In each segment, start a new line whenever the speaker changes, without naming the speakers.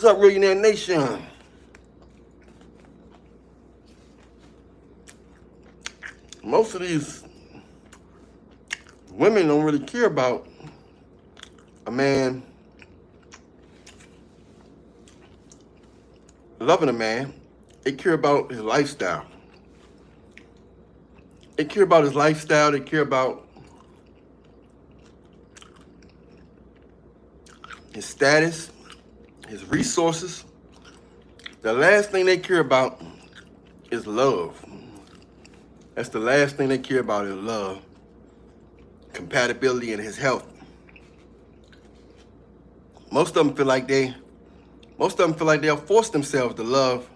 What's up, Reallionaire Nation? Most of these women don't really care about a man loving a man. They care about his lifestyle. They care about his lifestyle. They care about his status, his resources. The last thing they care about is love. That's the last thing they care about is love, compatibility, and his health. Most of them feel like they'll force themselves to love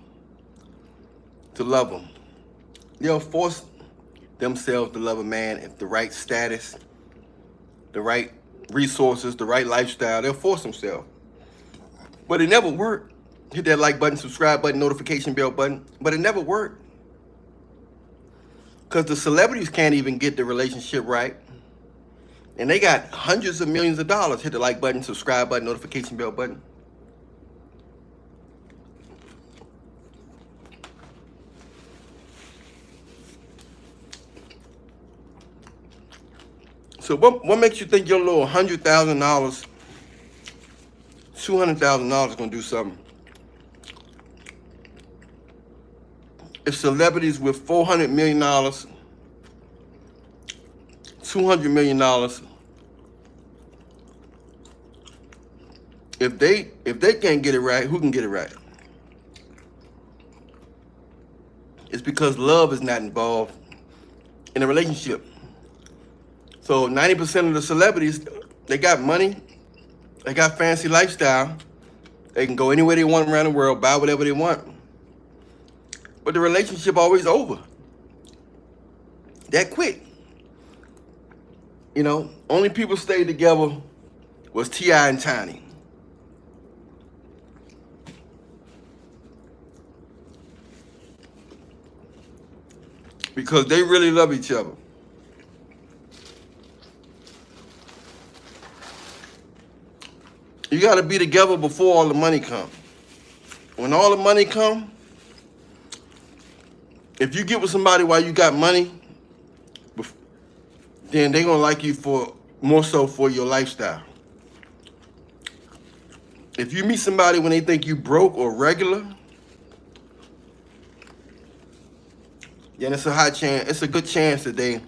them. They'll force themselves to love a man if the right status, the right resources, the right lifestyle. They'll force themselves. But it never worked. Hit that like button, subscribe button, notification bell button. But it never worked. Because the celebrities can't even get the relationship right. And they got hundreds of millions of dollars. Hit the like button, subscribe button, notification bell button. So what makes you think your little $100,000, $200,000 is going to do something? If celebrities with $400 million, $200 million, if they can't get it right, who can get it right? It's because love is not involved in a relationship. So 90% of the celebrities, they got money, they got fancy lifestyle, they can go anywhere they want around the world, buy whatever they want. But the relationship always over. That quick. You know, only people stayed together was T.I. and Tiny. Because they really love each other. You gotta be together before all the money comes. When all the money comes, if you get with somebody while you got money, then they're gonna like you for more so for your lifestyle. If you meet somebody when they think you broke or regular, then it's a high chance, it's a good chance that they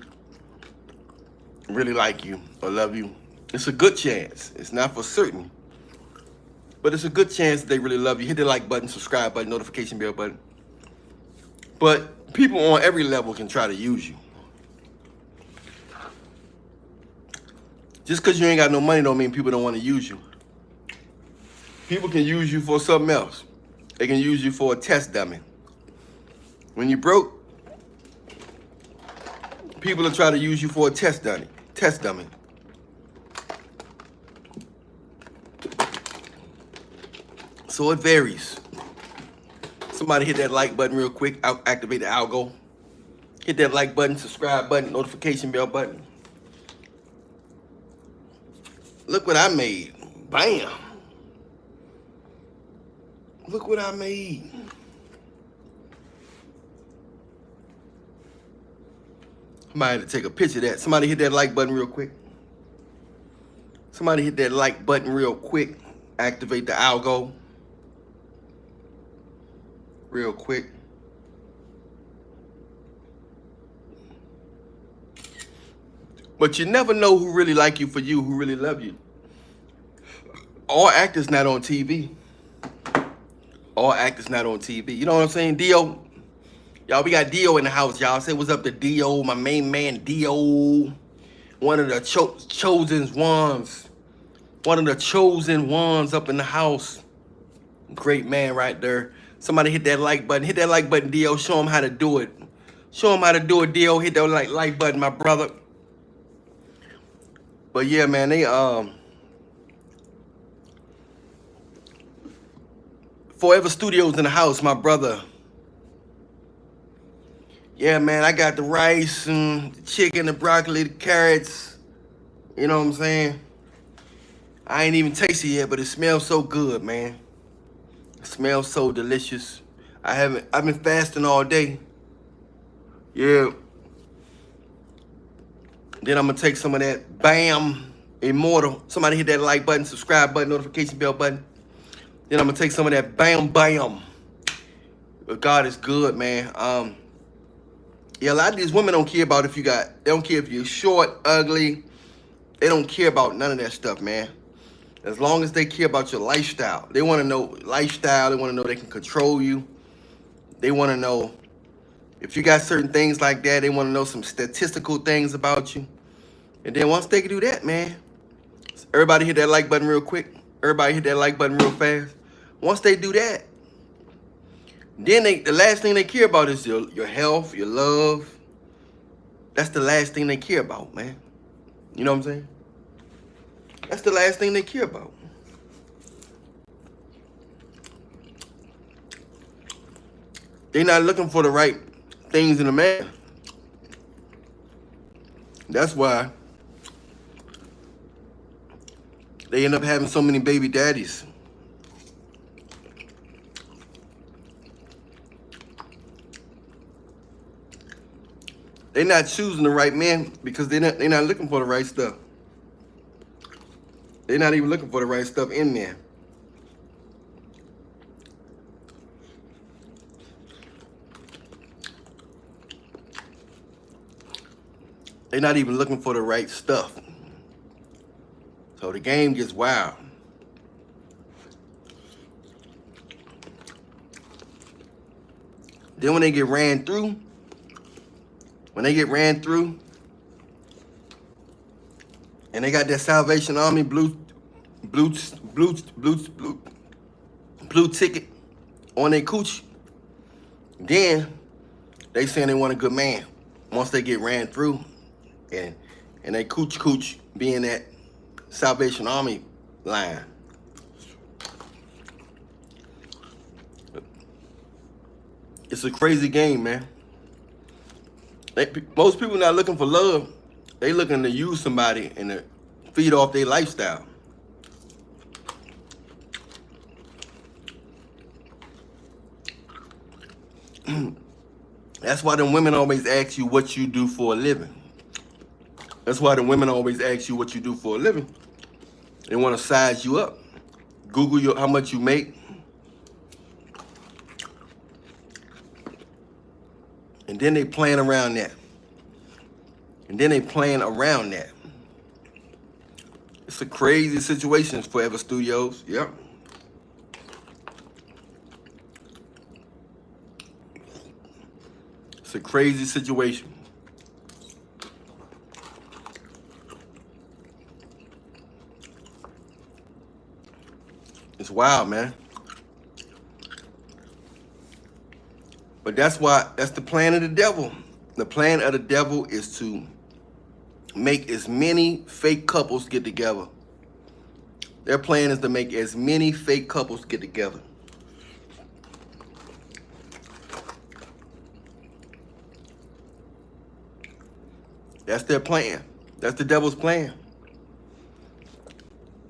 really like you or love you. It's a good chance. It's not for certain. But it's a good chance that they really love you. Hit the like button, subscribe button, notification bell button. But people on every level can try to use you. Just because you ain't got no money don't mean people don't want to use you. People can use you for something else. They can use you for a test dummy. When you broke, people will try to use you for a test dummy. So it varies. Somebody hit that like button real quick. Activate the algo. Hit that like button, subscribe button, notification bell button. Look what I made. Bam. Look what I made. Somebody had to take a picture of that. Somebody hit that like button real quick. Somebody hit that like button real quick. Activate the algo. Real quick. But you never know who really like you for you, who really love you. All actors not on TV. All actors not on TV. You know what I'm saying? Dio. Y'all, we got Dio in the house, y'all. Say what's up to Dio, my main man, Dio. One of the chosen ones. One of the chosen ones up in the house. Great man right there. Somebody hit that like button. Hit that like button, Dio. Show them how to do it. Show them how to do it, Dio. Hit that like button, my brother. But yeah, man, they Forever Studios in the house, my brother. Yeah, man, I got the rice and the chicken, the broccoli, the carrots. You know what I'm saying? I ain't even tasted it yet, but it smells so good, man. Smells so delicious. I've been fasting all day. Yeah. Then I'm gonna take some of that Bam Immortal. Somebody hit that like button, subscribe button, notification bell button. Then I'm gonna take some of that Bam Bam. But God is good, man. Yeah, a lot of these women don't care about they don't care if you're short, ugly. They don't care about none of that stuff, man. As long as they care about your lifestyle. They want to know lifestyle. They want to know they can control you. They want to know if you got certain things like that. They want to know some statistical things about you. And then once they can do that, man, everybody hit that like button real quick. Everybody hit that like button real fast. Once they do that, then the last thing they care about is your health, your love. That's the last thing they care about, man. You know what I'm saying? That's the last thing they care about. They're not looking for the right things in a man. That's why they end up having so many baby daddies. They're not choosing the right man because they're not looking for the right stuff. They're not even looking for the right stuff in there. They're not even looking for the right stuff. So the game gets wild. Then when they get ran through, and they got that Salvation Army blue ticket on their coochie, then they saying they want a good man. Once they get ran through, and they cooch being that Salvation Army line. It's a crazy game, man. Most people not looking for love. They looking to use somebody and to feed off their lifestyle. That's why them women always ask you what you do for a living. That's why the women always ask you what you do for a living. They want to size you up. Google how much you make. And then they playing around that. It's a crazy situation for Forever Studios. Yep. It's a crazy situation. It's wild, man. But that's the plan of the devil. The plan of the devil is to make as many fake couples get together. Their plan is to make as many fake couples get together. That's their plan. That's the devil's plan.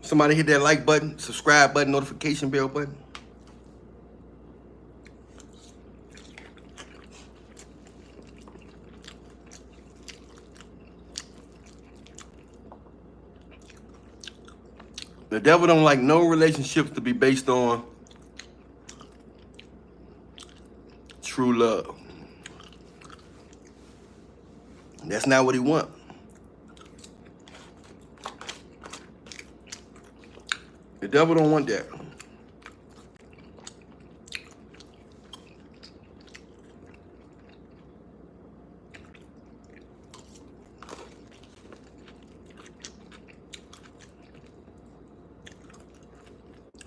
Somebody hit that like button, subscribe button, notification bell button. The devil don't like no relationships to be based on true love. That's not what he wants. The devil don't want that.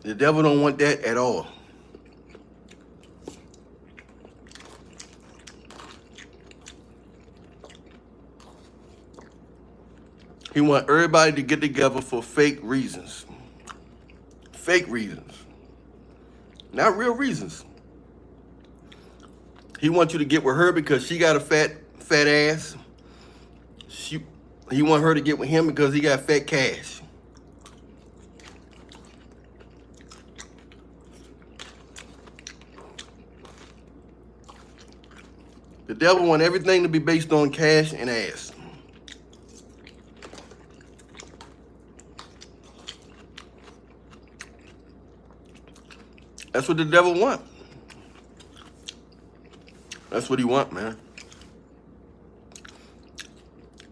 The devil don't want that at all. He wants everybody to get together for fake reasons. Fake reasons. Not real reasons. He wants you to get with her because she got a fat ass. He want her to get with him because he got fat cash. The devil wants everything to be based on cash and ass. That's what the devil wants. That's what he wants, man.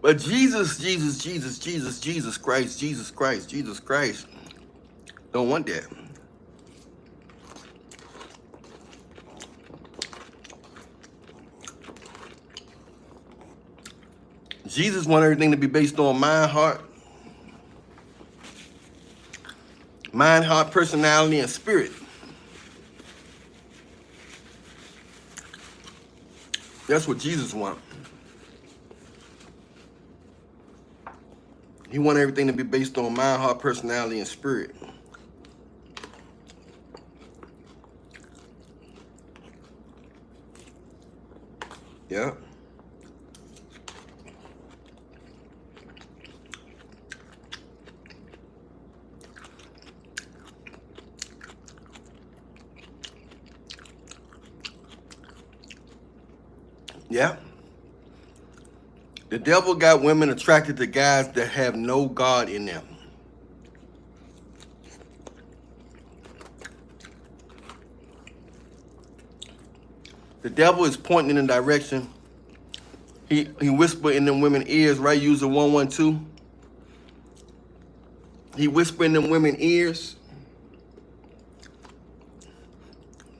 But Jesus Christ don't want that. Jesus wants everything to be based on mind, heart, personality, and spirit. That's what Jesus wants. He wants everything to be based on mind, heart, personality, and spirit. Yeah. Yeah. The devil got women attracted to guys that have no God in them. The devil is pointing in the direction. He whisper in them women's ears, right? Using 112. He whisper in them women's ears.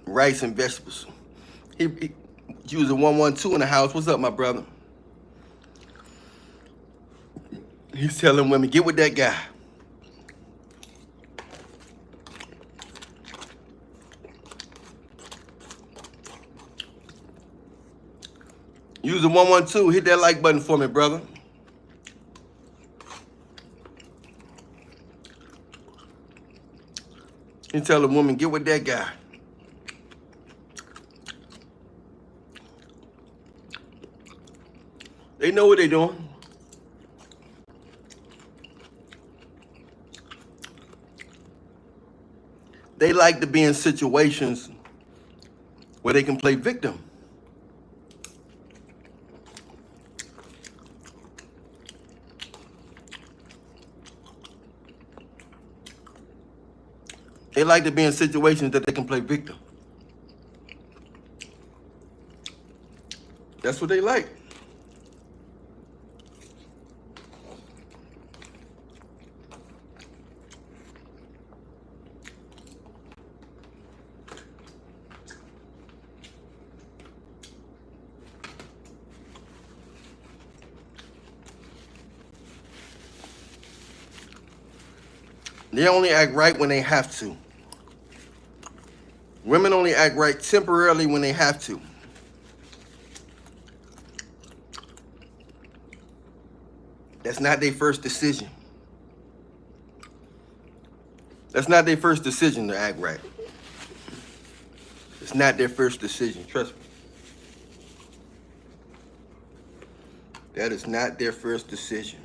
Rice and vegetables. He using 112 in the house. What's up, my brother? He's telling women, get with that guy. Use the 112. Hit that like button for me, brother. He tell the woman, get with that guy. They know what they're doing. They like to be in situations where they can play victim. They like to be in situations that they can play victim. That's what they like. They only act right when they have to. Women only act right temporarily when they have to. That's not their first decision. That's not their first decision to act right. It's not their first decision, trust me. That is not their first decision.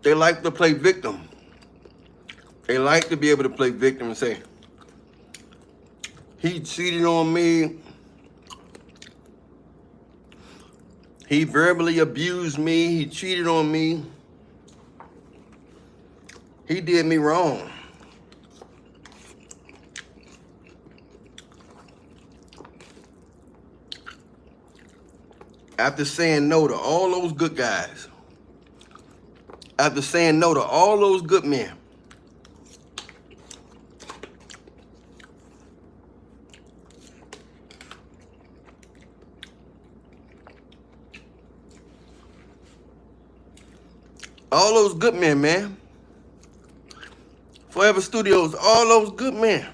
They like to play victim. They like to be able to play victim and say, he cheated on me. He verbally abused me. He cheated on me. He did me wrong. After saying no to all those good guys, after saying no to all those good men, all those good men, man. Forever Studios, all those good men.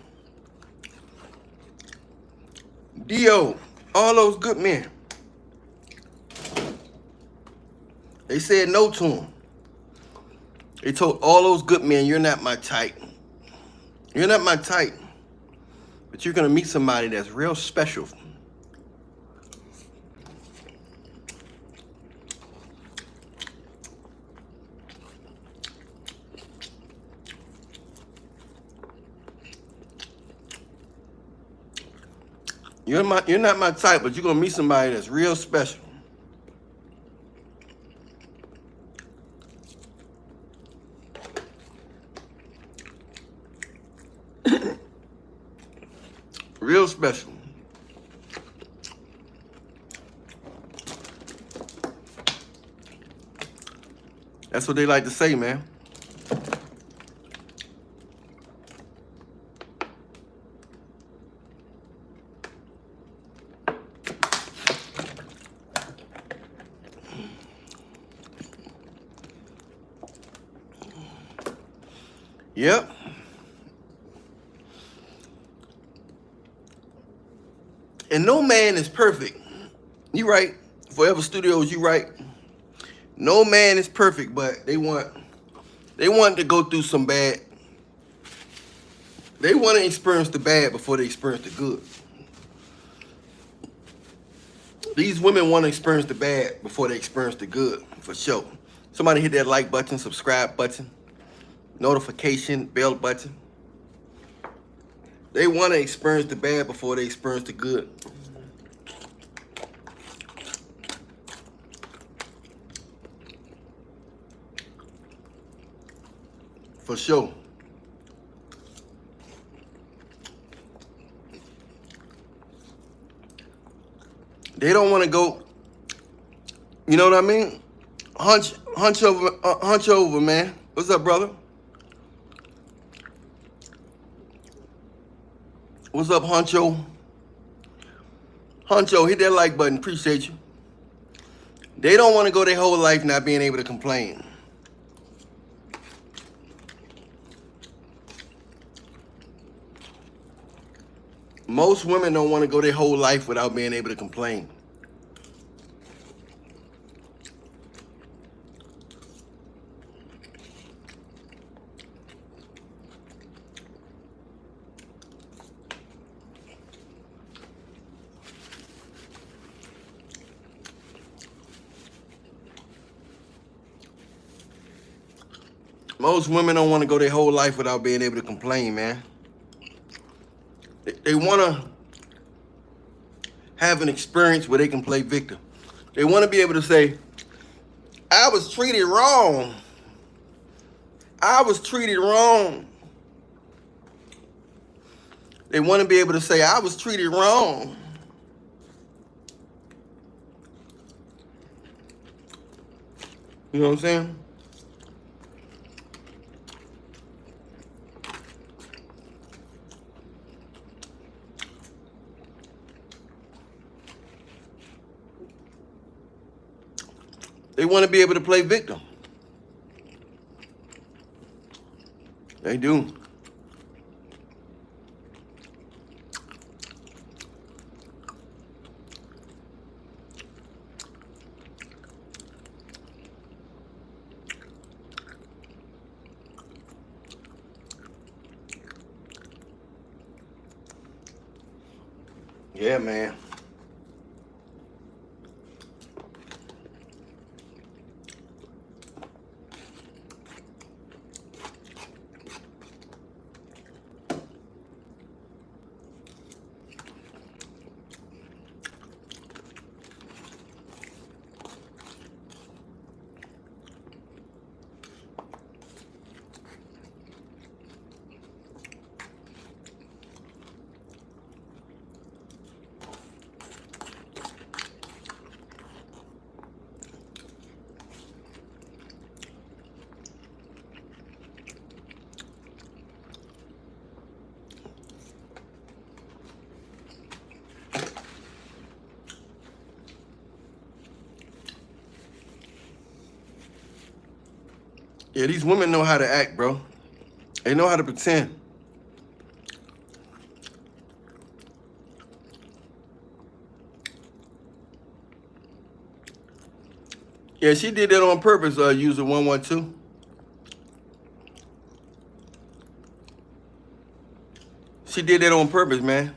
Dio, all those good men. They said no to him. They told all those good men, you're not my type. You're not my type. But you're going to meet somebody that's real special. You're not my type, but you're gonna meet somebody that's real special. Real special. That's what they like to say, man. Yep. And no man is perfect. You right. Forever Studios, you right. No man is perfect, but they want to go through some bad. They want to experience the bad before they experience the good. These women want to experience the bad before they experience the good, for sure. Somebody hit that like button, subscribe button, notification bell button. They want to experience the bad before they experience the good. For sure. They don't want to go, you know what I mean? Hunch over, man. What's up, brother? What's up, Huncho? Huncho, hit that like button. Appreciate you. They don't want to go their whole life not being able to complain. Most women don't want to go their whole life without being able to complain. Most women don't want to go their whole life without being able to complain, man. They want to have an experience where they can play victim. They want to be able to say, I was treated wrong. I was treated wrong. They want to be able to say, I was treated wrong. You know what I'm saying? They want to be able to play victim. They do. Yeah, man. Yeah, these women know how to act, bro. They know how to pretend. Yeah, she did that on purpose, user 112. She did that on purpose, man.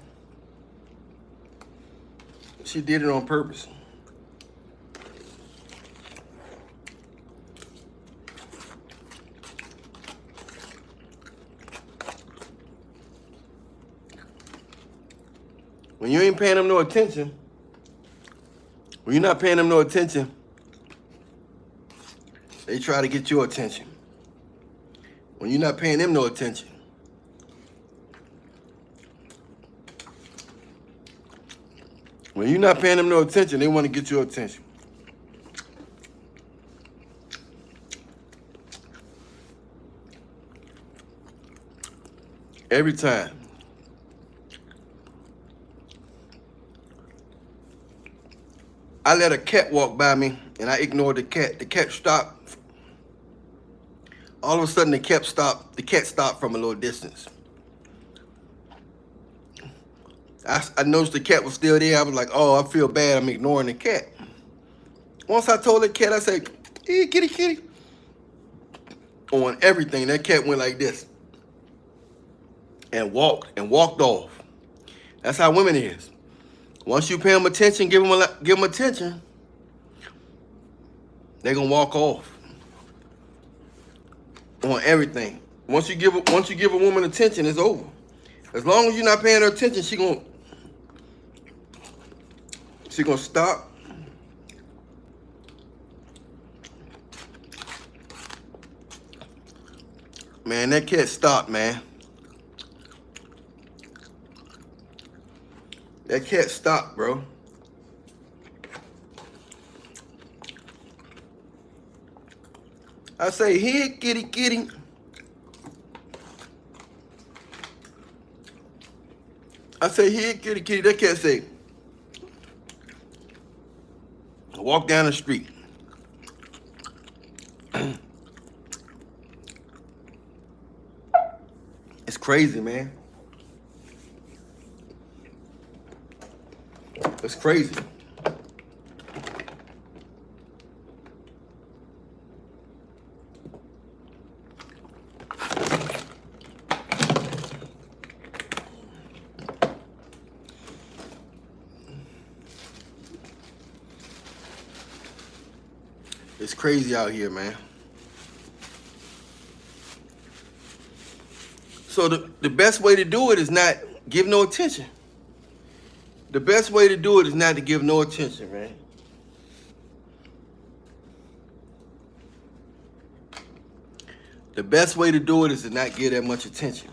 She did it on purpose. When you ain't paying them no attention, when you're not paying them no attention, they try to get your attention. When you're not paying them no attention, when you're not paying them no attention, they want to get your attention. Every time. I let a cat walk by me and I ignored the cat. The cat stopped. All of a sudden the cat stopped. The cat stopped from a little distance. I noticed the cat was still there. I was like, oh, I feel bad. I'm ignoring the cat. Once I told the cat, I said, hey, kitty, kitty. On everything, that cat went like this. And walked off. That's how women is. Once you pay them attention, give them attention, they're gonna walk off on everything. Once you give a woman attention, it's over. As long as you're not paying her attention, she gonna stop. Man, that cat stopped, man. That cat stopped, bro. I say, here, kitty, kitty. I say, here, kitty, kitty. That cat say, walk down the street. It's crazy, man. It's crazy. It's crazy out here, man. So the best way to do it is not give no attention. The best way to do it is not to give no attention, man. The best way to do it is to not give that much attention.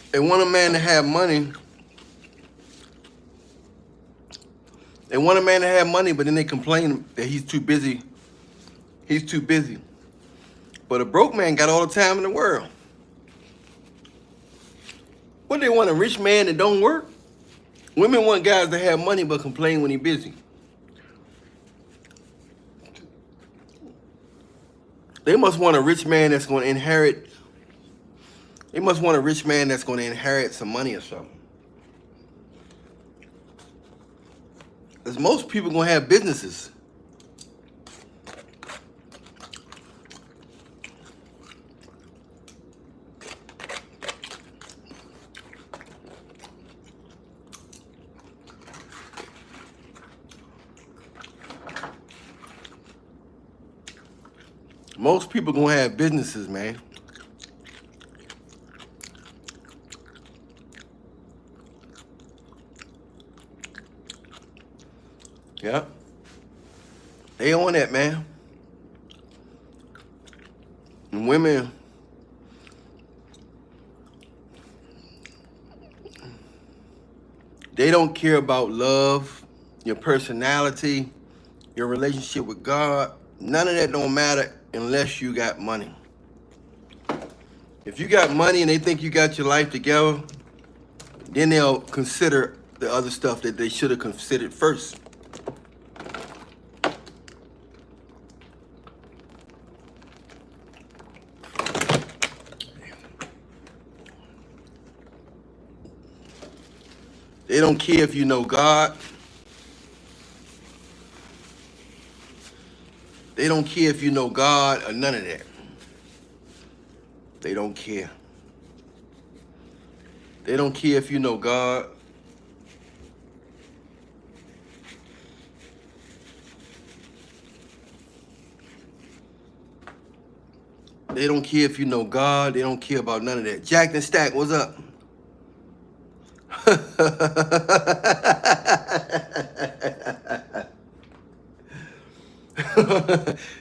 They want a man to have money. They want a man to have money, but then they complain that he's too busy. He's too busy. But a broke man got all the time in the world. What, they want a rich man that don't work? Women want guys to have money but complain when he's busy. They must want a rich man that's going to inherit. They must want a rich man that's going to inherit some money or something. Because most people going to have businesses. Most people going to have businesses, man. Yeah. They on that, man. And women, they don't care about love, your personality, your relationship with God. None of that don't matter unless you got money. If you got money and they think you got your life together, then they'll consider the other stuff that they should have considered first. They don't care if you know God. They don't care if you know God or none of that. They don't care. They don't care if you know God. They don't care if you know God. They don't care about none of that. Jack and Stack, what's up?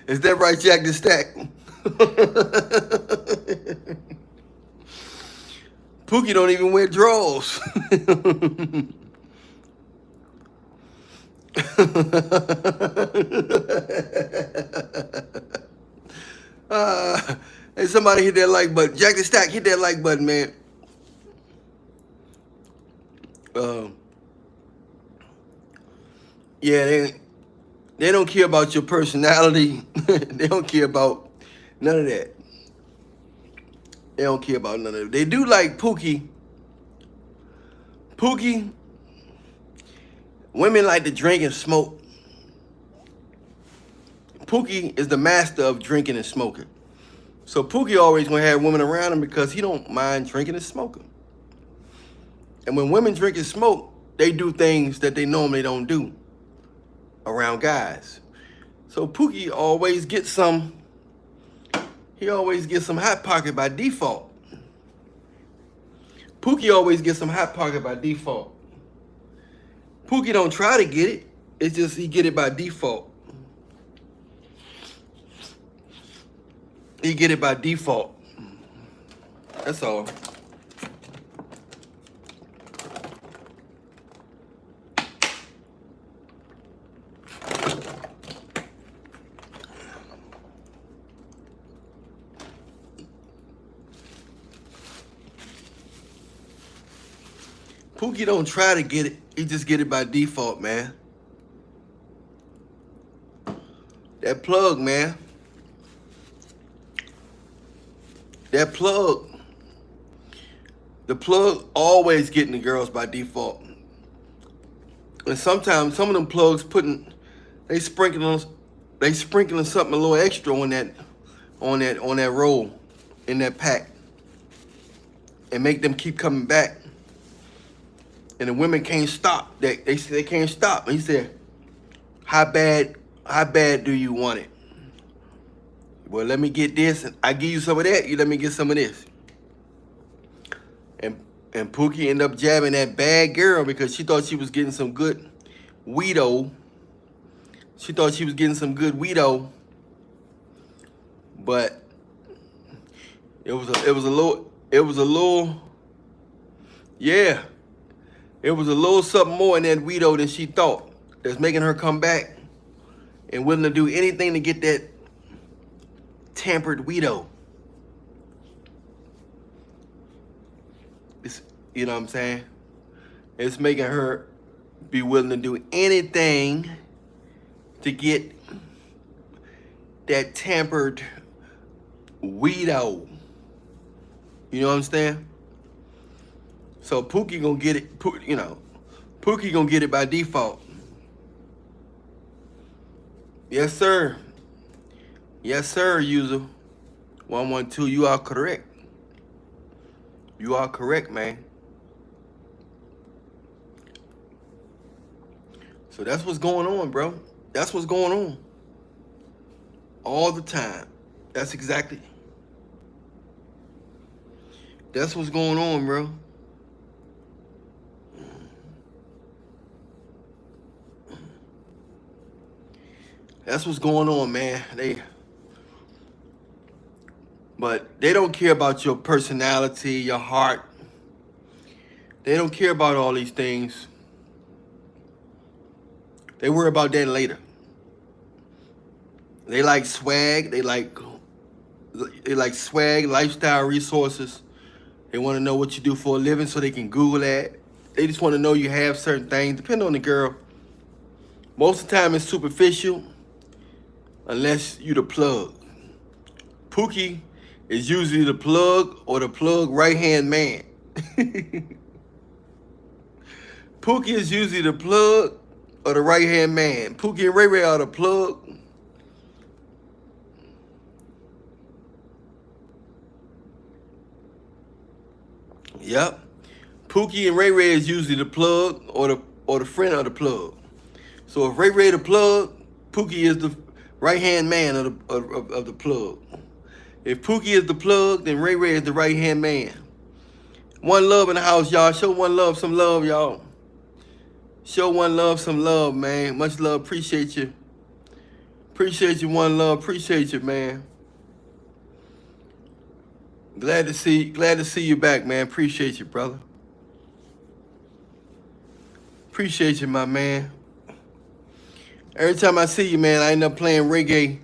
Is that right, Jack and Stack? Pookie don't even wear drawers. Hey, somebody hit that like button. Jack the Stack, hit that like button, man. Yeah, they don't care about your personality. They don't care about none of that. They don't care about none of it. They do like Pookie. Pookie, women like to drink and smoke. Pookie is the master of drinking and smoking. So Pookie always gonna have women around him because he don't mind drinking and smoking. And when women drink and smoke, they do things that they normally don't do around guys. So Pookie always gets some, he always gets some hot pocket by default. Pookie always gets some hot pocket by default. Pookie don't try to get it. It's just he get it by default. He get it by default. That's all. Pookie don't try to get it. He just get it by default, man. That plug, man. That plug. The plug always getting the girls by default. And sometimes some of them plugs they sprinkling something a little extra on that roll in that pack. And make them keep coming back. And the women can't stop. They can't stop. And he said, how bad do you want it? Well, let me get this, and I give you some of that. You let me get some of this. And Pookie ended up jabbing that bad girl because she thought she was getting some good weedo. She thought she was getting some good weedo, but it was a little yeah. It was a little something more in that weedo than she thought. That's making her come back and willing to do anything to get that tampered weedo. You know what I'm saying? It's making her be willing to do anything to get that tampered weedo. You know what I'm saying? So Pookie gonna get it, Pookie gonna get it by default. Yes, sir. Yes, sir, user 112. You are correct. You are correct, man. So that's what's going on, bro. That's what's going on. All the time. That's what's going on, bro. That's what's going on, man. But they don't care about your personality, your heart. They don't care about all these things. They worry about that later. They like swag. They like swag, lifestyle resources. They want to know what you do for a living so they can Google that. They just want to know you have certain things. Depending on the girl. Most of the time it's superficial. Unless you the plug. Pookie is usually the plug or the plug right-hand man. Pookie is usually the plug or the right-hand man. Pookie and Ray Ray are the plug. Yep. Pookie and Ray Ray is usually the plug or the friend of the plug. So if Ray Ray the plug, Pookie is the right hand man of the plug. If Pookie is the plug, then Ray Ray is the right hand man. One love in the house, y'all. Show one love, some love, y'all. Show one love, some love, man. Much love. Appreciate you. Appreciate you, one love. Appreciate you, man. Glad to see you back, man. Appreciate you, brother. Appreciate you, my man. Every time I see you, man, I end up playing reggae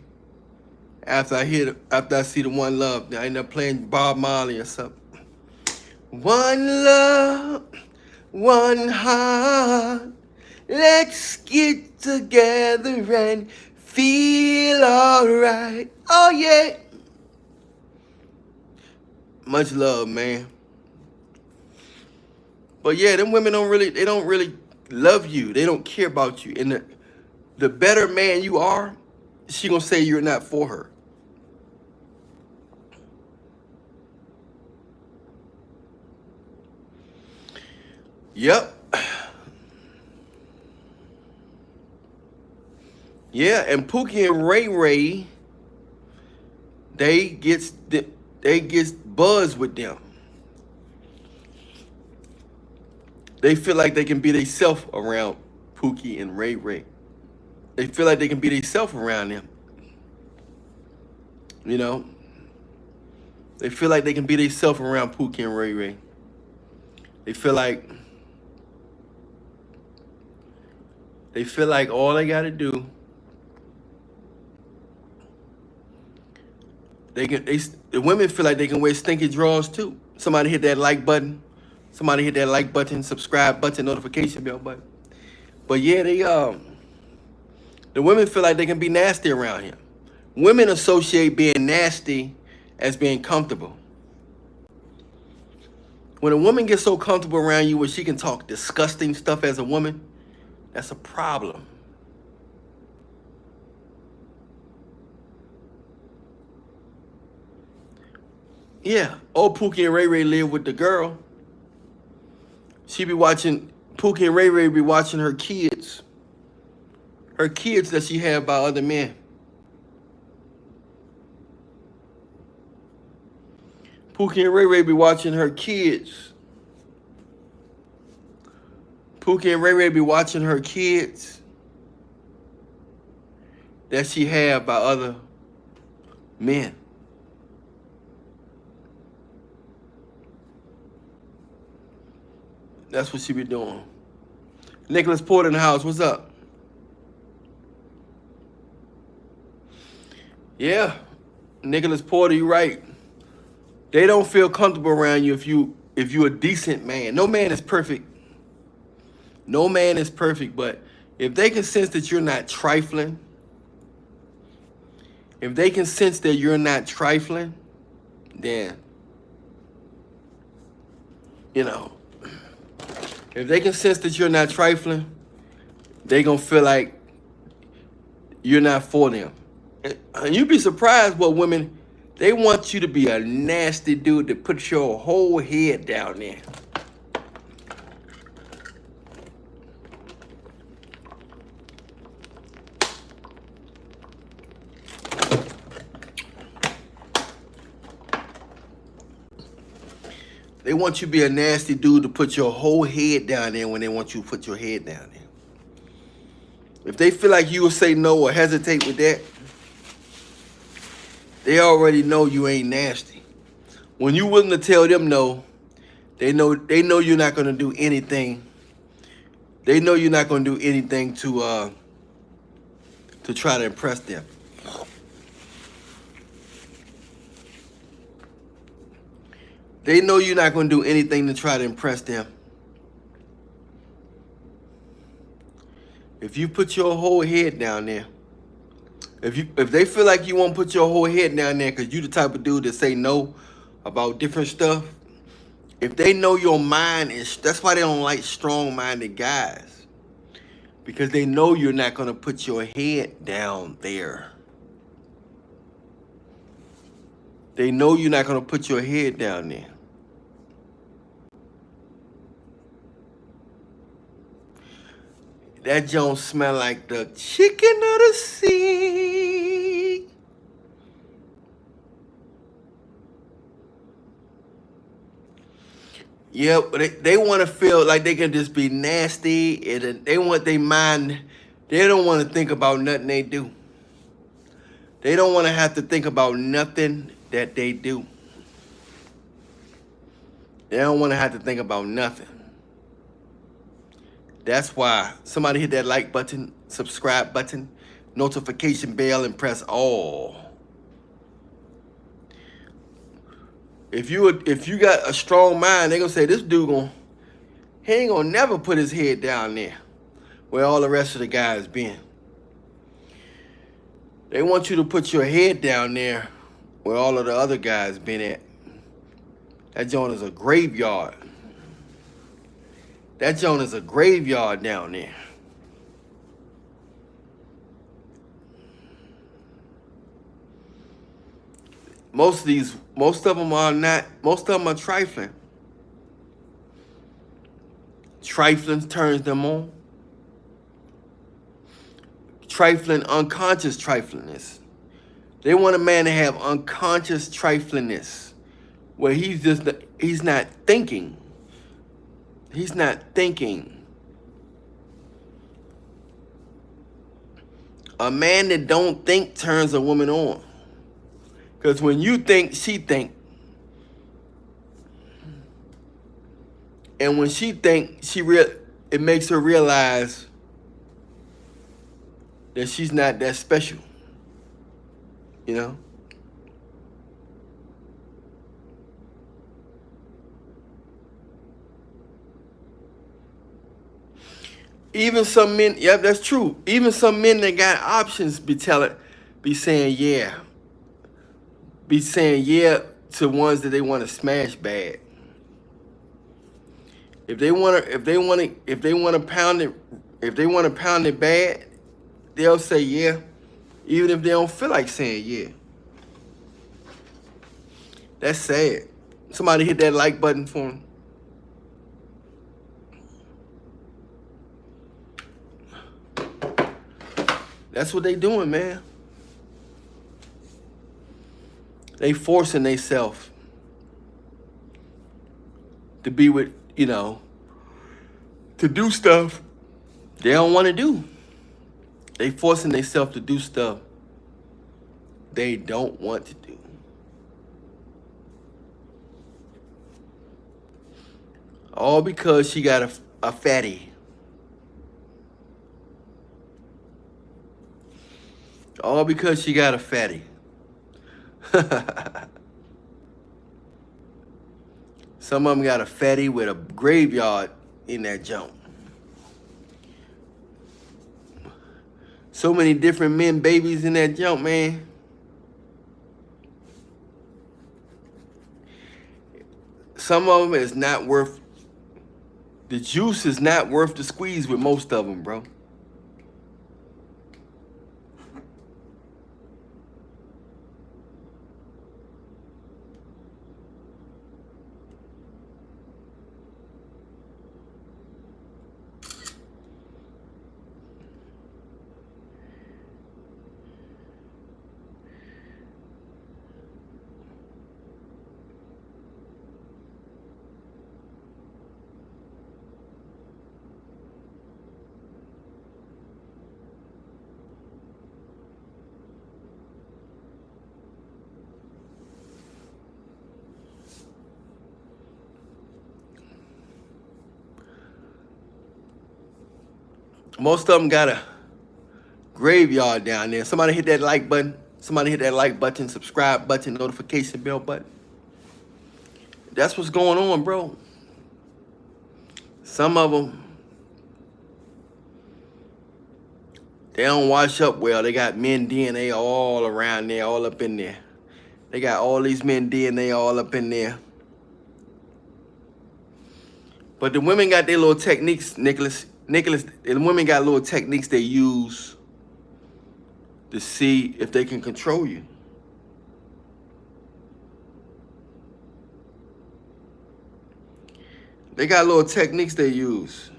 after I see the one love. I end up playing Bob Marley or something. One love, one heart. Let's get together and feel alright. Oh yeah. Much love, man. But yeah, them women don't really love you. They don't care about you. And the better man you are, she gonna say you're not for her. Yep. Yeah, and Pookie and Ray Ray, they gets buzzed with them. They feel like they can be themselves around Pookie and Ray Ray. They feel like they can be themselves around them. You know? They feel like they can be themselves around Pookie and Ray Ray. They feel like all they gotta do, the women feel like they can wear stinky drawers too. Somebody hit that like button. Somebody hit that like button, subscribe button, notification bell button. But yeah, the women feel like they can be nasty around him. Women associate being nasty as being comfortable. When a woman gets so comfortable around you where she can talk disgusting stuff as a woman, that's a problem. Yeah, old Pookie and Ray Ray live with the girl. She be watching, Pookie and Ray Ray be watching her kids. Her kids that she had by other men. Pookie and Ray Ray be watching her kids. Pookie and Ray Ray be watching her kids that she had by other men. That's what she be doing. Nicholas Porter in the house. What's up? Yeah, Nicholas Porter, you right. They don't feel comfortable around you if you a decent man. No man is perfect. No man is perfect, but if they can sense that you're not trifling, if they can sense that you're not trifling, then, you know, if they can sense that you're not trifling, they gonna feel like you're not for them. And you'd be surprised what women, they want you to be a nasty dude that puts your whole head down there. They want you to be a nasty dude to put your whole head down there when they want you to put your head down there. If they feel like you will say no or hesitate with that, they already know you ain't nasty. When you're willing to tell them no, they know you're not gonna do anything. They know you're not gonna do anything to try to impress them. They know you're not going to do anything to try to impress them. If you put your whole head down there, if they feel like you won't put your whole head down there because you the type of dude that say no about different stuff, if they know your mind is, that's why they don't like strong-minded guys. Because they know you're not going to put your head down there. They know you're not going to put your head down there. That joint smell like the chicken of the sea. Yep, they want to feel like they can just be nasty, and they want their mind. They don't want to think about nothing they do. They don't want to have to think about nothing that they do. They don't want to have to think about nothing. That's why somebody hit that like button, subscribe button, notification bell, and press all. If you got a strong mind, they gonna say this dude he ain't gonna never put his head down there where all the rest of the guys been. They want you to put your head down there where all of the other guys been at. That joint is a graveyard. That joint is a graveyard down there. Most of them are trifling. Trifling turns them on. Trifling, unconscious triflingness. They want a man to have unconscious triflingness, where he's not thinking. He's not thinking. A man that don't think turns a woman on. Because when you think, she think. And when she think, it makes her realize that she's not that special. You know? Even some men, yep, that's true. Even some men that got options be saying yeah. Be saying yeah to ones that they want to smash bad. If they want to pound it bad, they'll say yeah, even if they don't feel like saying yeah. That's sad. Somebody hit that like button for them. That's what they doing, man. They forcing themselves to be with, to do stuff they don't want to do. They forcing themselves to do stuff they don't want to do. All because she got a fatty. All because she got a fatty. Some of them got a fatty with a graveyard in that junk. So many different men babies in that junk, man. Some of them is not worth, the juice is not worth the squeeze with most of them, bro. Most of them got a graveyard down there. Somebody hit that like button. Somebody hit that like button, subscribe button, notification bell button. That's what's going on, bro. Some of them, they don't wash up well. They got men DNA all around there, all up in there. They got all these men DNA all up in there. But the women got their little techniques, Nicholas, the women got little techniques they use to see if they can control you. They got little techniques they use.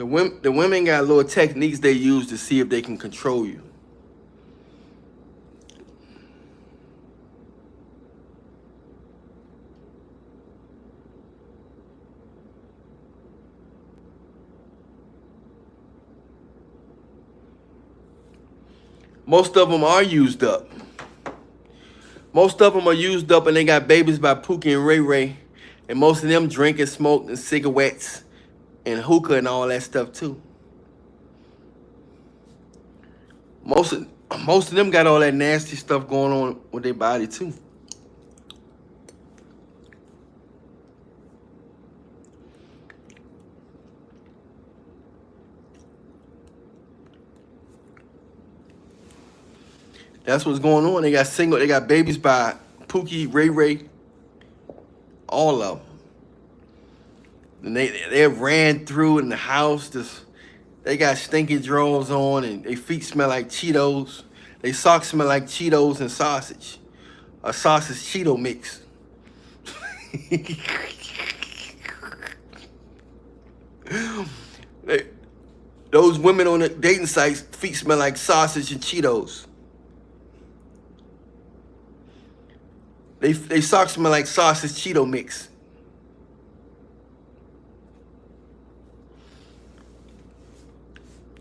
The women got little techniques they use to see if they can control you. Most of them are used up. Most of them are used up and they got babies by Pookie and Ray Ray. And most of them drinking, smoking cigarettes and hookah and all that stuff too. Most of them got all that nasty stuff going on with their body too. That's what's going on. They got babies by Pookie, Ray Ray, all of them. And they ran through in the house. They got stinky drawers on and their feet smell like Cheetos. They socks smell like Cheetos and sausage. A sausage Cheeto mix. Those women on the dating sites, feet smell like sausage and Cheetos. They socks smell like sausage Cheeto mix.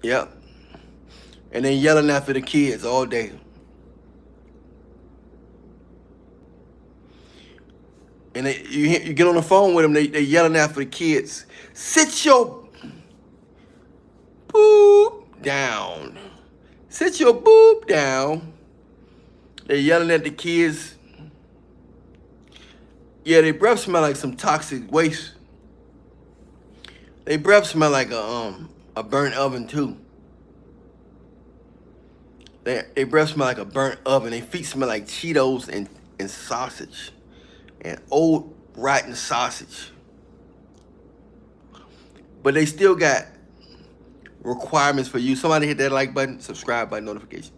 Yep. And then yelling after the kids all day. And you get on the phone with them, they yelling after the kids. Sit your boob down. Sit your boob down. They're yelling at the kids. Yeah, their breath smell like some toxic waste. Their breath smell like a burnt oven too. Their breath smell like a burnt oven. Their feet smell like Cheetos and sausage. And old rotten sausage. But they still got requirements for you. Somebody hit that like button, subscribe button, notification.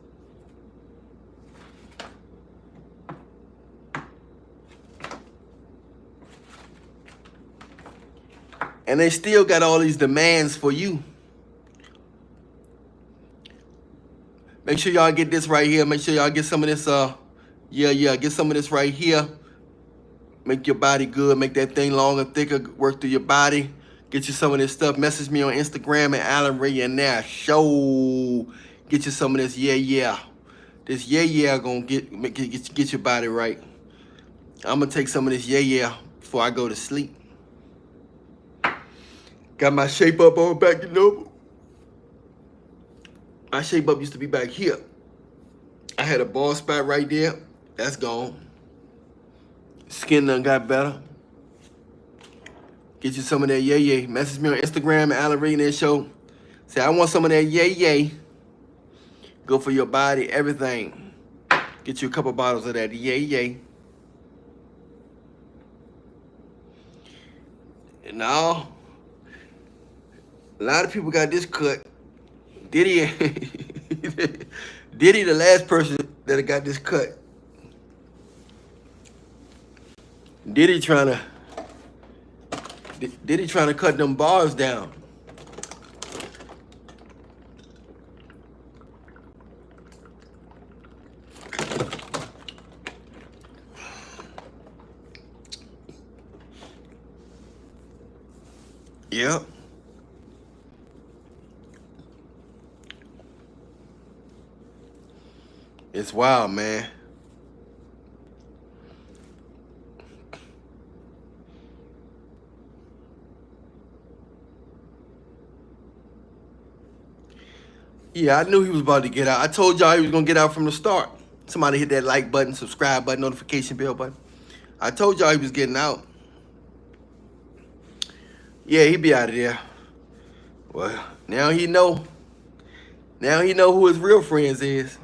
And they still got all these demands for you. Make sure y'all get this right here. Make sure y'all get some of this, get some of this right here. Make your body good. Make that thing longer, thicker, work through your body. Get you some of this stuff. Message me on Instagram at Allan Reallionaire Show. Get you some of this, This gonna get your body right. I'm gonna take some of this before I go to sleep. Got my shape up on back, My shape up used to be back here. I had a bald spot right there. That's gone. Skin done got better. Get you some of that Message me on Instagram at Allan Reallionaire Show. Say, I want some of that Go for your body, everything. Get you a couple bottles of that And now, a lot of people got this cut. Diddy, the last person that got this cut. Diddy trying to cut them bars down. Yep. It's wild, man. Yeah, I knew he was about to get out. I told y'all he was going to get out from the start. Somebody hit that like button, subscribe button, notification bell button. I told y'all he was getting out. Yeah, he be out of there. Well, now he know. Now he know who his real friends is.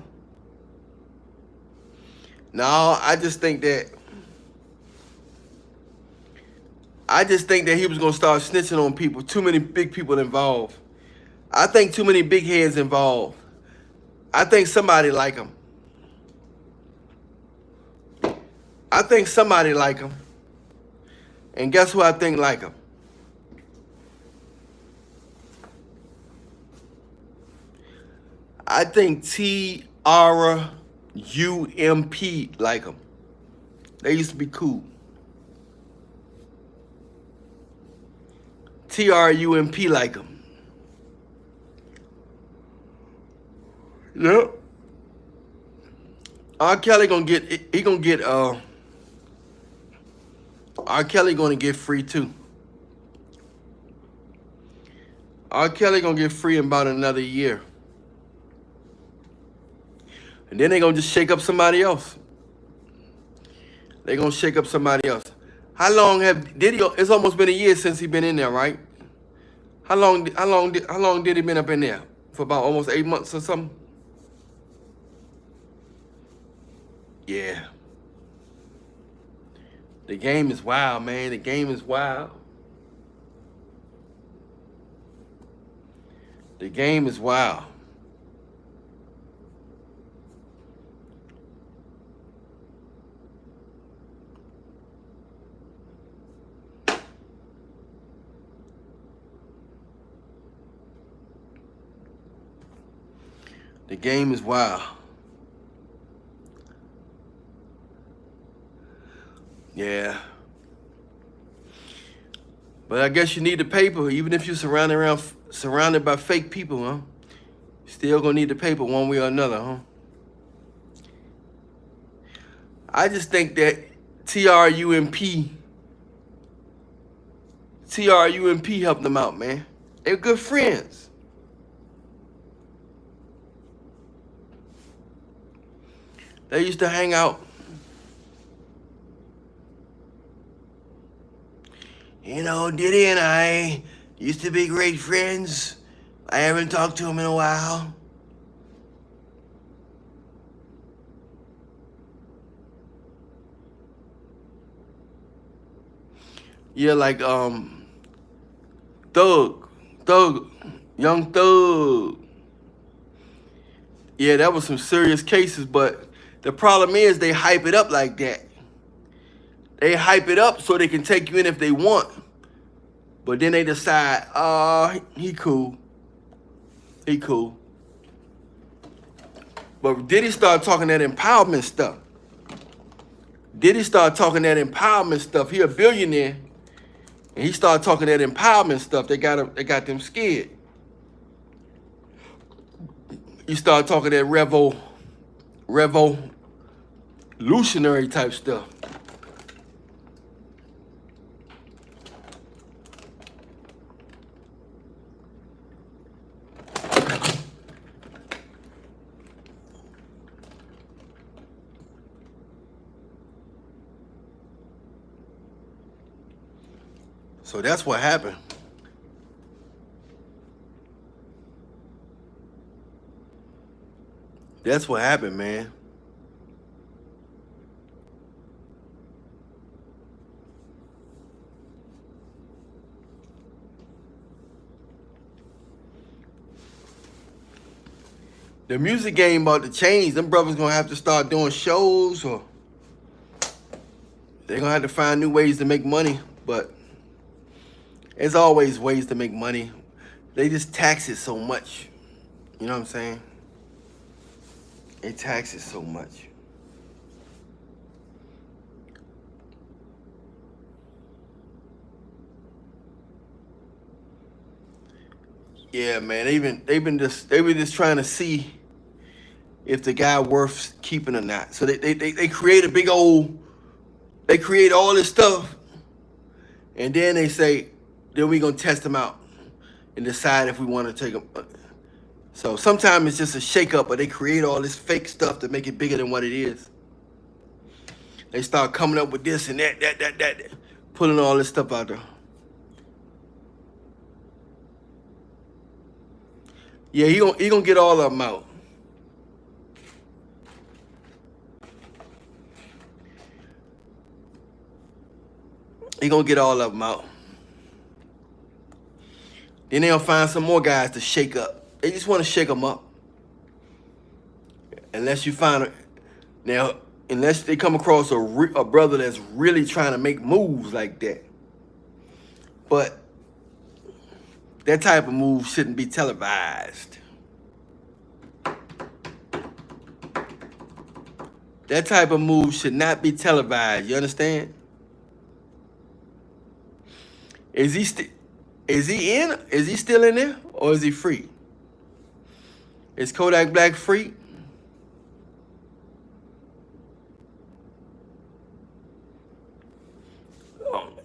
No, I just think that he was going to start snitching on people. Too many big people involved. I think too many big heads involved. I think somebody like him. I think somebody like him. And guess who I think like him? I think T-R-U-M-P like them. They used to be cool. T-R-U-M-P like them. Yep. R. Kelly gonna get, R. Kelly gonna get free too. R. Kelly gonna get free in about another year. And then they gonna just shake up somebody else. They gonna shake up somebody else. How long did he? It's almost been a year since he been in there, right? How long did he been up in there? For about almost 8 months or something? Yeah. The game is wild, man. The game is wild. The game is wild. The game is wild. Yeah. But I guess you need the paper, even if you're surrounded by fake people, huh? Still gonna need the paper one way or another, huh? I just think that TRUMP helped them out, man. They're good friends. They used to hang out. You know, Diddy and I used to be great friends. I haven't talked to him in a while. Yeah, like Thug, Young Thug. Yeah, that was some serious cases, but the problem is they hype it up like that. They hype it up so they can take you in if they want. But then they decide, he cool. He cool. But Diddy started talking that empowerment stuff. He a billionaire. And he started talking that empowerment stuff. They got them scared. He started talking that revolutionary type stuff. So that's what happened. That's what happened, man. The music game about to change. Them brothers gonna have to start doing shows, or they're gonna have to find new ways to make money. But there's always ways to make money. They just tax it so much. You know what I'm saying? They tax it so much. Yeah, man. They've been just trying to see if the guy worth keeping or not. So they create a big old. They create all this stuff, and then they say, then we gonna test them out and decide if we want to take them. So sometimes it's just a shake-up, but they create all this fake stuff to make it bigger than what it is. They start coming up with this and that, pulling all this stuff out there. Yeah, he gonna get all of them out. He gonna get all of them out. Then they'll find some more guys to shake up. They just want to shake them up. Unless you find unless they come across a brother that's really trying to make moves like that. But that type of move shouldn't be televised. That type of move should not be televised. You understand? Is he in? Is he still in there, or is he free? Is Kodak Black free?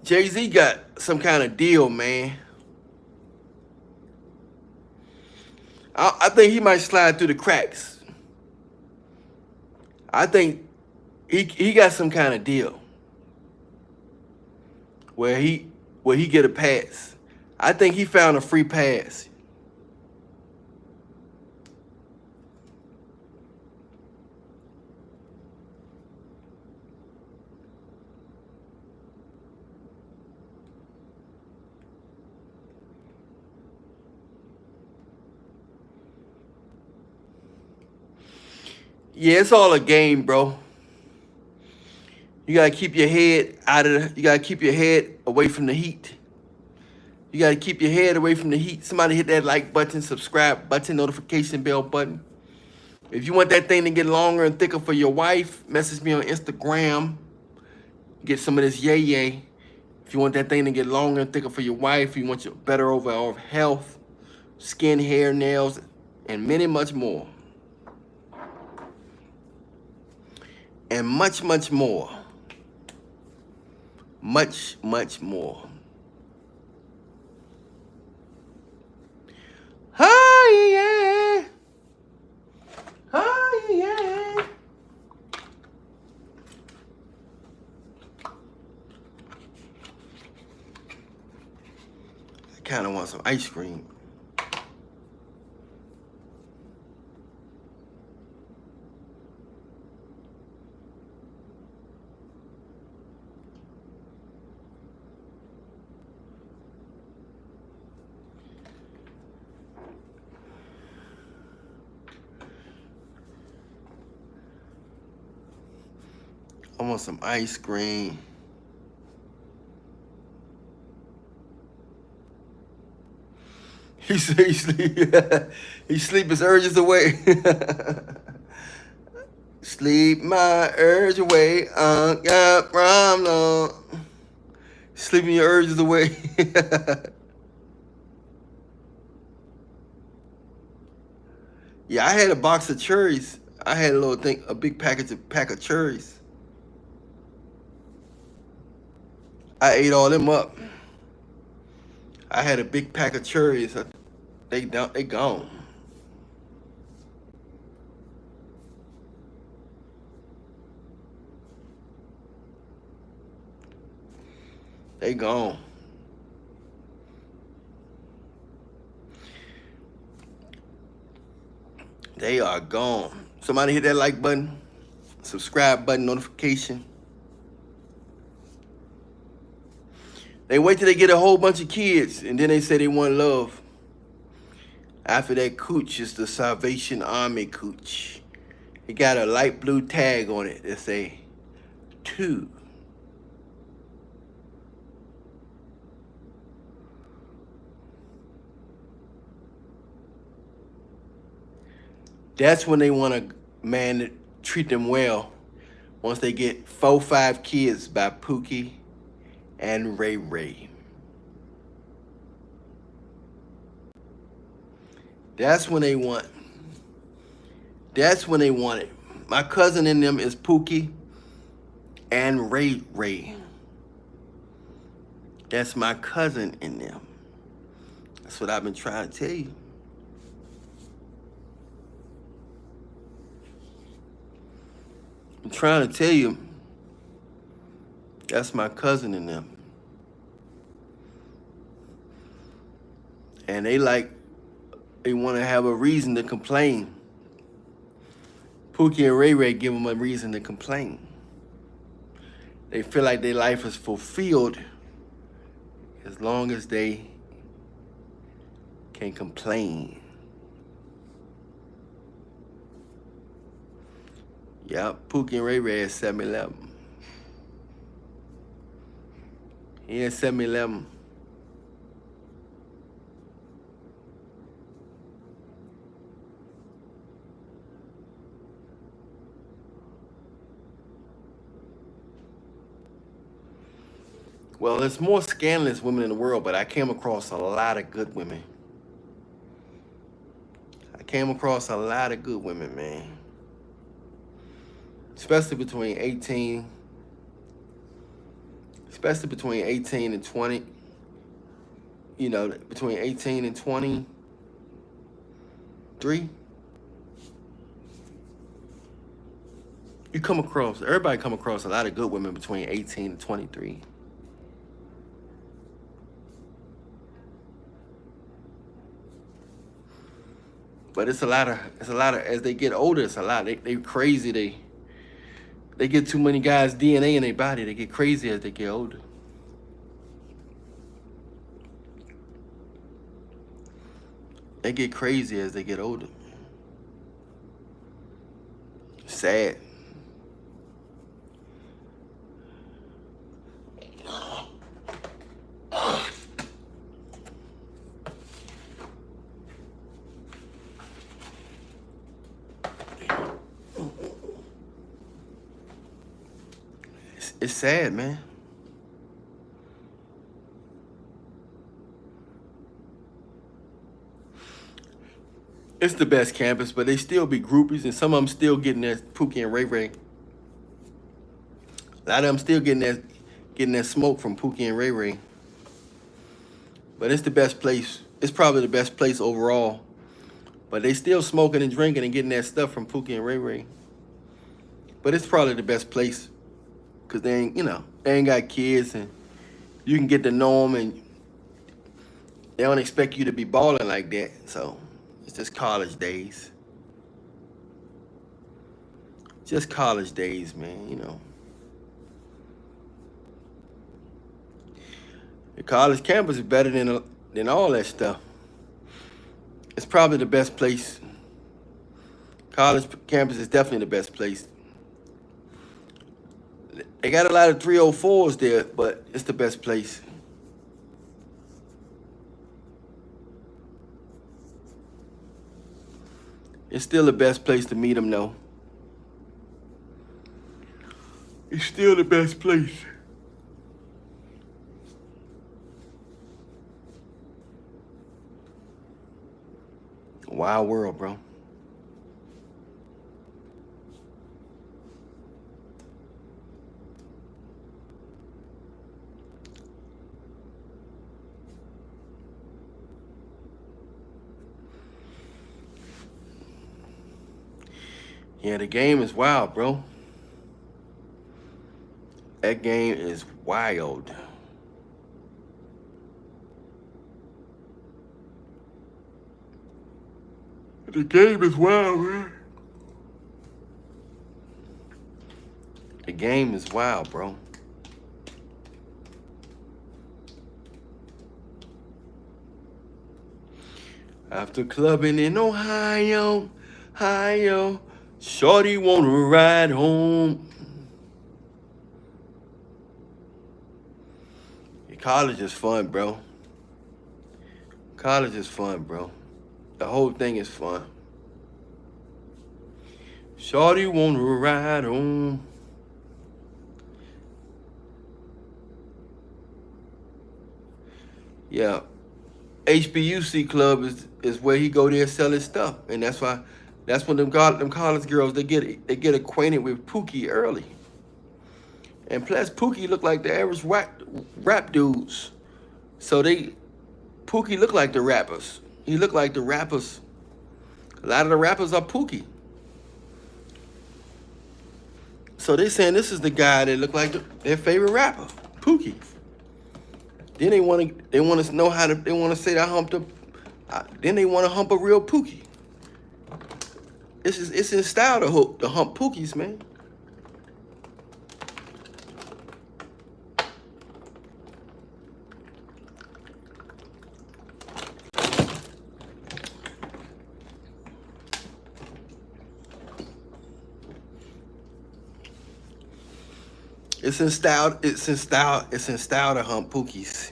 Jay-Z got some kind of deal, man. I think he might slide through the cracks. I think he got some kind of deal where he get a pass. I think he found a free pass. Yeah, it's all a game, bro. You gotta keep your head you gotta keep your head away from the heat. You gotta keep your head away from the heat. Somebody hit that like button, subscribe button, notification bell button. If you want that thing to get longer and thicker for your wife, message me on Instagram. Get some of this yay. If you want that thing to get longer and thicker for your wife, you want your better overall health, skin, hair, nails, and many much more. And much more. Much more. Hi, yeah. Hi, yeah. I kind of want some ice cream. I want some ice cream. He said he sleep his urges away. Sleep my urge away. Got problem. Sleeping your urges away. Yeah, I had a box of cherries. I had a little thing, a big pack of cherries. I ate all them up. I had a big pack of cherries. They gone. They gone. They are gone. Somebody hit that like button, subscribe button, notification. They wait till they get a whole bunch of kids, and then they say they want love. After that cooch is the Salvation Army cooch. It got a light blue tag on it that say 2. That's when they want a man to treat them well. Once they get 4, 5 kids by Pookie and Ray Ray. That's when they want. That's when they want it. My cousin in them is Pookie and Ray Ray. That's my cousin in them. That's what I've been trying to tell you. I'm trying to tell you, that's my cousin in them. And they want to have a reason to complain. Pookie and Ray Ray give them a reason to complain. They feel like their life is fulfilled as long as they can complain. Yep, Pookie and Ray Ray at 7-Eleven. He at 7-Eleven. Well, there's more scandalous women in the world, but I came across a lot of good women. I came across a lot of good women, man. Especially between 18 and 20. You know, between 18 and 23. Everybody come across a lot of good women between 18 and 23. But it's a lot of, as they get older, it's a lot. They crazy. They get too many guys' DNA in their body. They get crazy as they get older. They get crazy as they get older. Sad. It's sad, man. It's the best campus, but they still be groupies, and some of them still getting that Pookie and Ray Ray. A lot of them still getting that smoke from Pookie and Ray Ray. But it's the best place. It's probably the best place overall. But they still smoking and drinking and getting that stuff from Pookie and Ray Ray. But it's probably the best place. Because they ain't got kids, and you can get to know them, and they don't expect you to be balling like that. So it's just college days. Just college days, man, The college campus is better than all that stuff. It's probably the best place. College campus is definitely the best place. They got a lot of 304s there, but it's the best place. It's still the best place to meet them, though. It's still the best place. Wild world, bro. Yeah, the game is wild, bro. That game is wild. The game is wild, man. The game is wild, bro. After clubbing in Ohio, shorty wanna ride home. College is fun, bro. College is fun, bro. The whole thing is fun. Shorty wanna ride home. Yeah. HBUC club is where he go there sell his stuff. And that's when them college girls they get acquainted with Pookie early. And plus Pookie look like the average rap dudes. So Pookie look like the rappers. He look like the rappers. A lot of the rappers are Pookie. So they saying this is the guy that look like their favorite rapper, Pookie. Then they want to know how to. They want to say that humped up. Then they want to hump a real Pookie. It's in style to hump Pookies, man. It's in style to hump Pookies.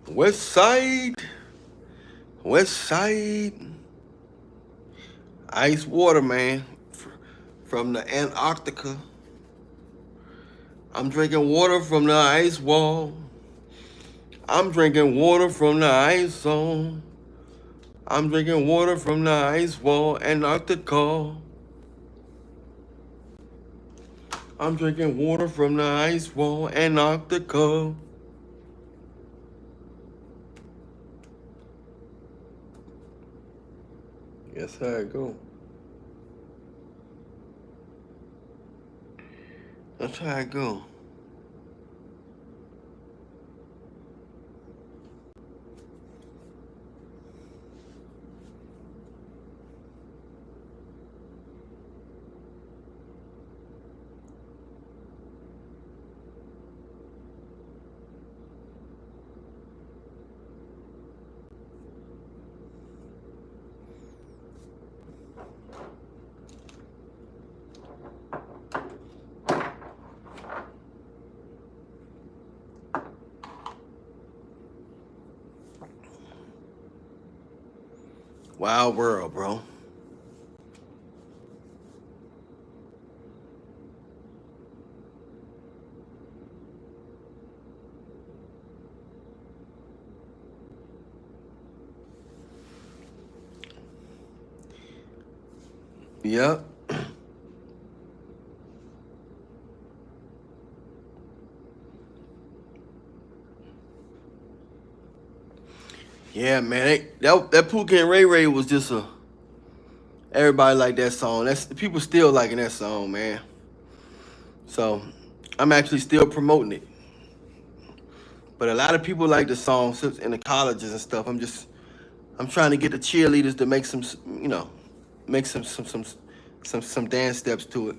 West Side. Ice water, man. from the Antarctica. I'm drinking water from the ice wall. I'm drinking water from the ice zone. I'm drinking water from the ice wall, Antarctica. I'm drinking water from the ice wall, Antarctica. That's how it go. That's how it go. Wild world, bro. Yep. Yeah, man. That Pookie and Ray Ray was just a. Everybody like that song. That's people still liking that song, man. So I'm actually still promoting it. But a lot of people like the song since in the colleges and stuff. I'm trying to get the cheerleaders to make some, make some dance steps to it.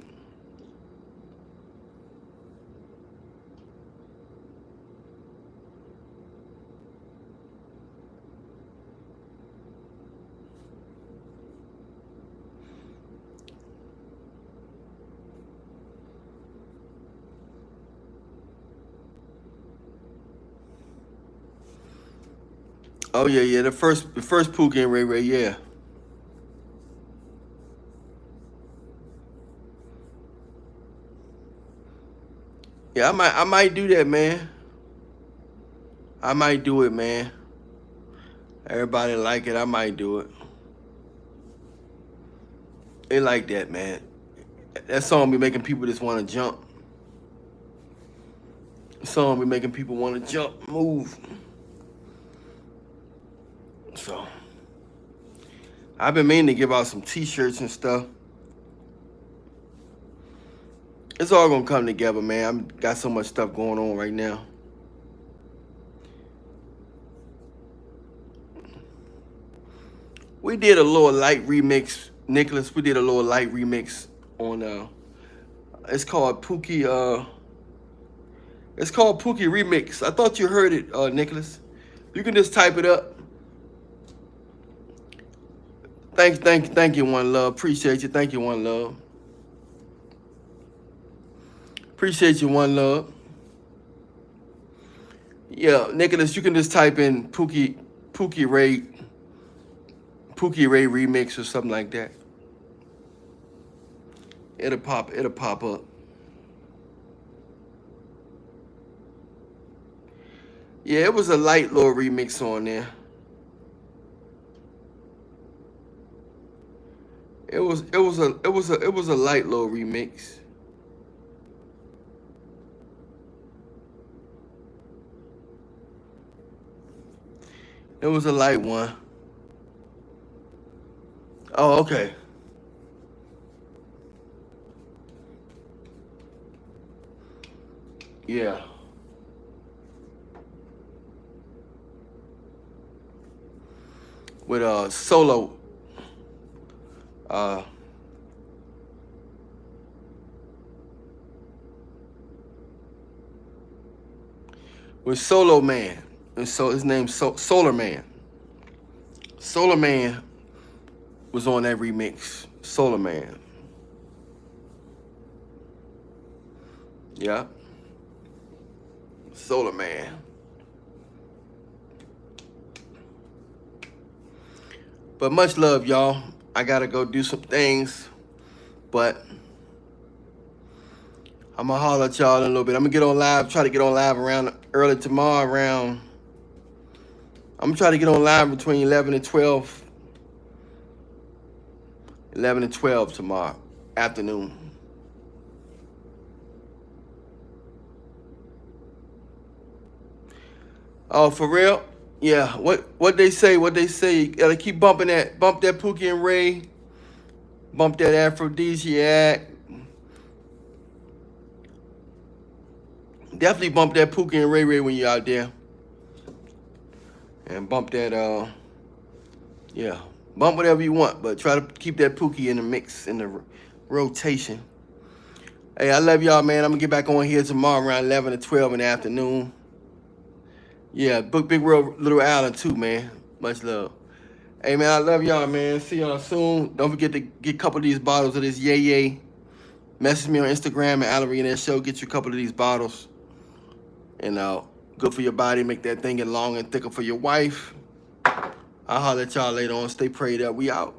Oh yeah, the first Pookie and Ray Ray, yeah. Yeah, I might do that, man. I might do it, man. Everybody like it, I might do it. They like that, man. That song be making people just want to jump. The song be making people want to jump, move. So I've been meaning to give out some t-shirts and stuff. It's all gonna come together, man. I've got so much stuff going on right now. We did a little light remix, Nicholas. We did a little light remix on it's called Pookie it's called Pookie Remix. I thought you heard it, Nicholas. You can just type it up. Thank you, One Love. Appreciate you. Thank you, One Love. Appreciate you, One Love. Yeah, Nicholas, you can just type in Pookie Ray remix or something like that. It'll pop up. Yeah, it was a light little remix on there. It was a light little remix. It was a light one. Oh, okay. Yeah. With solo with Solo Man. And so his name's Solar Man. Solar Man was on that remix. Solar Man. Yeah. Solar Man. But much love, y'all. I gotta go do some things. But I'm gonna holler at y'all in a little bit. I'm gonna get on live, try to get on live around early tomorrow around. I'm gonna try to get on live between 11 and 12. 11 and 12 tomorrow afternoon. Oh, for real? Yeah. What they say? You gotta keep bumping that. Bump that Pookie and Ray. Bump that Aphrodisiac. Definitely bump that Pookie and Ray when you're out there. And bump that, yeah. Bump whatever you want, but try to keep that Pookie in the mix, in the rotation. Hey, I love y'all, man. I'm going to get back on here tomorrow around 11 or 12 in the afternoon. Yeah, book Big World, Little Allan, too, man. Much love. Hey, man, I love y'all, man. See y'all soon. Don't forget to get a couple of these bottles of this Yay. Message me on Instagram at Allan Reallionaire Show. Get you a couple of these bottles. And good for your body. Make that thing get long and thicker for your wife. I'll holler at y'all later on. Stay prayed up. We out.